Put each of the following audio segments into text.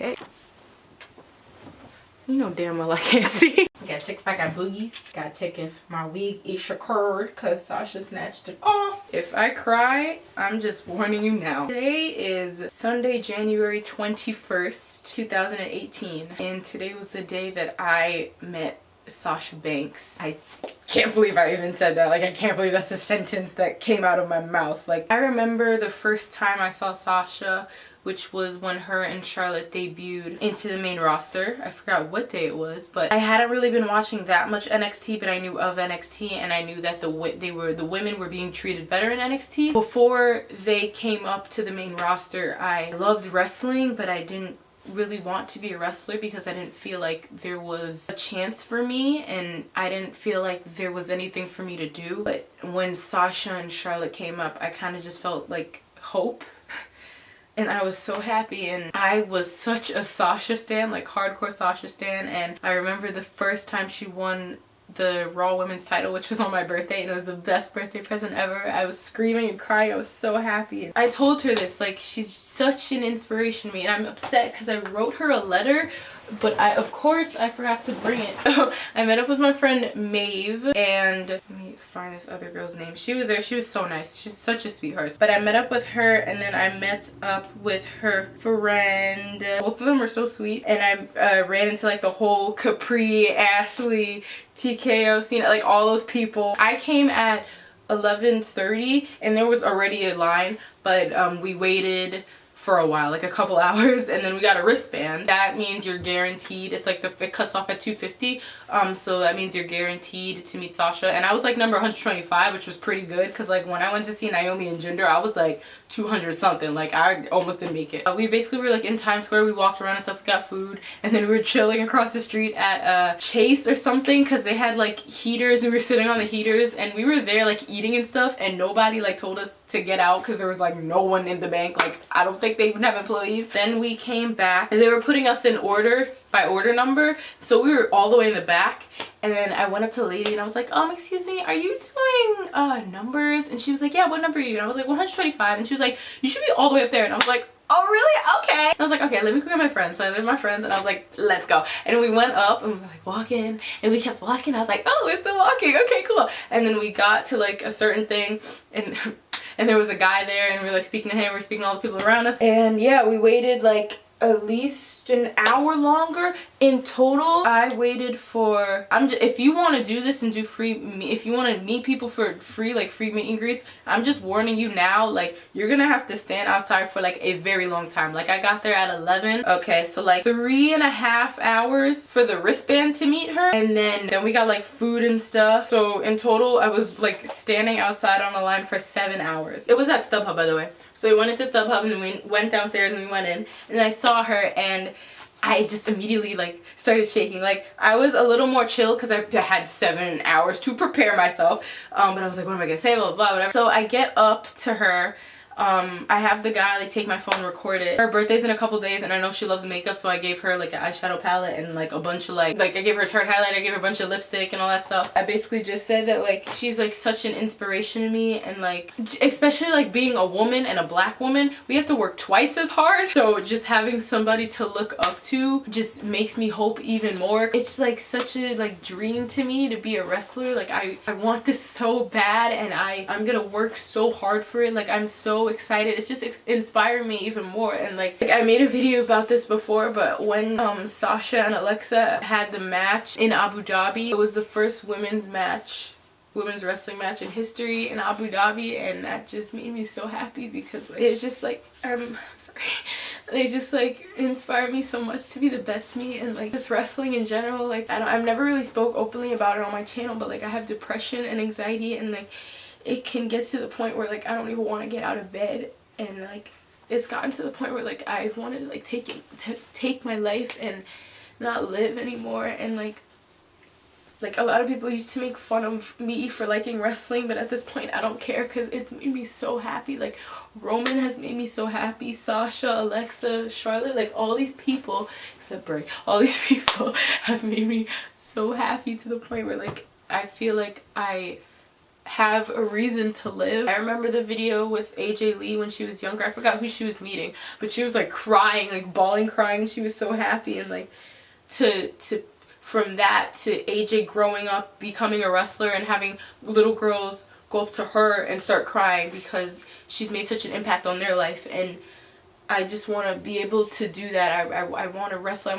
Okay. You know damn well I can't see. Gotta check if I got boogies. Gotta check if my wig is secured because Sasha snatched it off. If I cry, I'm just warning you now. Today is Sunday, January 21st, 2018. And today was the day that I met Sasha Banks. I can't believe I even said that. Like, I can't believe that's a sentence that came out of my mouth. Like, I remember the first time I saw Sasha, which was when her and Charlotte debuted into the main roster. I forgot what day it was, but I hadn't really been watching that much NXT, but I knew of NXT and I knew that the women were being treated better in NXT. Before they came up to the main roster, I loved wrestling, but I didn't really want to be a wrestler because I didn't feel like there was a chance for me and I didn't feel like there was anything for me to do. But when Sasha and Charlotte came up, I kind of just felt like hope. And I was so happy, and I was such a Sasha stan, like hardcore Sasha stan. And I remember the first time she won the Raw Women's title, which was on my birthday, and it was the best birthday present ever. I was screaming and crying. I was so happy. I told her this, like, she's such an inspiration to me, and I'm upset because I wrote her a letter, but of course I forgot to bring it. I met up with my friend Maeve, and let me find this other girl's name. She was there. She was so nice. She's such a sweetheart. But I met up with her, and then I met up with her friend. Both of them were so sweet, and I ran into like the whole Capri, Ashley, TKO scene, like all those people. I came at 11:30 and there was already a line, but we waited for a while, like a couple hours, and then we got a wristband. That means you're guaranteed. It's like it cuts off at 2:50, so that means you're guaranteed to meet Sasha. And I was like number 125, which was pretty good because like when I went to see Naomi and Jinder, I was like 200 something. Like I almost didn't make it. We basically were like in Times Square. We walked around and stuff. We got food, and then we were chilling across the street at Chase or something because they had like heaters, and we were sitting on the heaters, and we were there like eating and stuff, and nobody like told us to get out because there was like no one in the bank. Like I don't think they even have employees. Then we came back and they were putting us in order by order number, so we were all the way in the back. And then I went up to the lady and I was like, excuse me, are you doing numbers? And she was like, yeah, what number are you? And I was like, 125. And she was like, you should be all the way up there. And I was like, oh really? Okay. And I was like, okay, let me go get my friends. So I went with my friends and I was like, let's go. And we went up and we were like walking, and we kept walking. I was like, oh, we're still walking, okay, cool. And then we got to like a certain thing, and there was a guy there, and we were like speaking to him, we were speaking to all the people around us. And yeah, we waited like at least an hour longer in total. I waited for, if you want to do this and do free, if you want to meet people for free, like free meet and greets, I'm just warning you now, like you're gonna have to stand outside for like a very long time. Like I got there at 11. Okay, so like 3.5 hours for the wristband to meet her, and then we got like food and stuff. So in total, I was like standing outside on the line for 7 hours. It was at StubHub, by the way. So we went into StubHub and then we went downstairs and we went in, and then I saw her and I just immediately like started shaking. Like I was a little more chill because I had 7 hours to prepare myself, but I was like, what am I gonna say, blah, blah, blah, whatever. So I get up to her. I have the guy like take my phone, record it. Her birthday's in a couple days, and I know she loves makeup, so I gave her like an eyeshadow palette and like a bunch of like I gave her a Tarte highlighter, I gave her a bunch of lipstick and all that stuff. I basically just said that like she's like such an inspiration to me, and like especially like being a woman and a black woman, we have to work twice as hard. So just having somebody to look up to just makes me hope even more. It's like such a like dream to me to be a wrestler. Like I want this so bad, and I'm gonna work so hard for it. Like I'm so excited. It's just inspired me even more. And like I made a video about this before, but when Sasha and Alexa had the match in Abu Dhabi, it was the first women's wrestling match in history in Abu Dhabi, and that just made me so happy because like, it just like I'm sorry, they just like inspired me so much to be the best me. And like just wrestling in general, like I've never really spoke openly about it on my channel, but like I have depression and anxiety, and like it can get to the point where like I don't even want to get out of bed, and like it's gotten to the point where like I've wanted to like take my life and not live anymore. And like a lot of people used to make fun of me for liking wrestling, but at this point I don't care because it's made me so happy. Like Roman has made me so happy, Sasha, Alexa, Charlotte, like all these people except Bray, all these people have made me so happy to the point where like I feel like I have a reason to live. I remember the video with AJ Lee when she was younger. I forgot who she was meeting, but she was like crying, like bawling, crying. She was so happy. And like from that to AJ growing up, becoming a wrestler, and having little girls go up to her and start crying because she's made such an impact on their life. And I just want to be able to do that. I want to wrestle.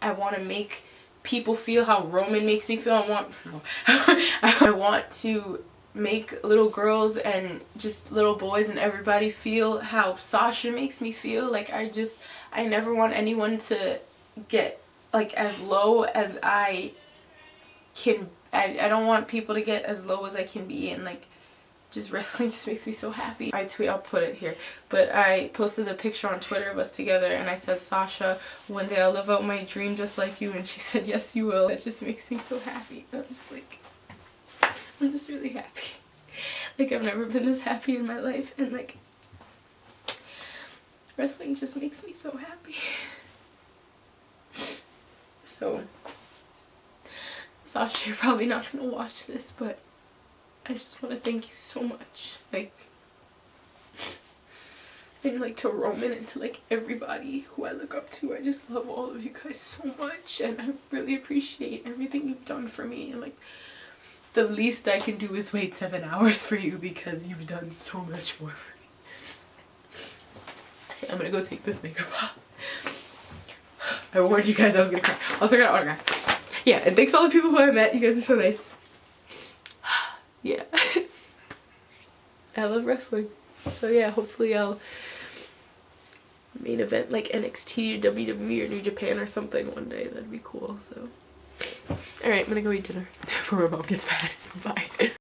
I want to make people feel how Roman makes me feel. I want to make little girls and just little boys and everybody feel how Sasha makes me feel. Like I never want anyone to get like as low as I can. I don't want people to get as low as I can be, and like just wrestling just makes me so happy. I'll put it here, but I posted the picture on Twitter of us together, and I said, Sasha, one day I'll live out my dream just like you, and she said, yes you will. That just makes me so happy. I'm just really happy. Like I've never been this happy in my life, and like wrestling just makes me so happy. So Sasha, you're probably not gonna watch this, but I just want to thank you so much, like, and like to Roman and to like everybody who I look up to. I just love all of you guys so much, and I really appreciate everything you've done for me. And like the least I can do is wait 7 hours for you because you've done so much more for me. See, I'm gonna go take this makeup off. I warned you guys I was gonna cry. Also got an autograph. Yeah, and thanks to all the people who I met. You guys are so nice. Yeah. I love wrestling. So yeah, hopefully I'll main event like NXT or WWE or New Japan or something one day. That'd be cool. So alright, I'm gonna go eat dinner before my mom gets mad. Bye.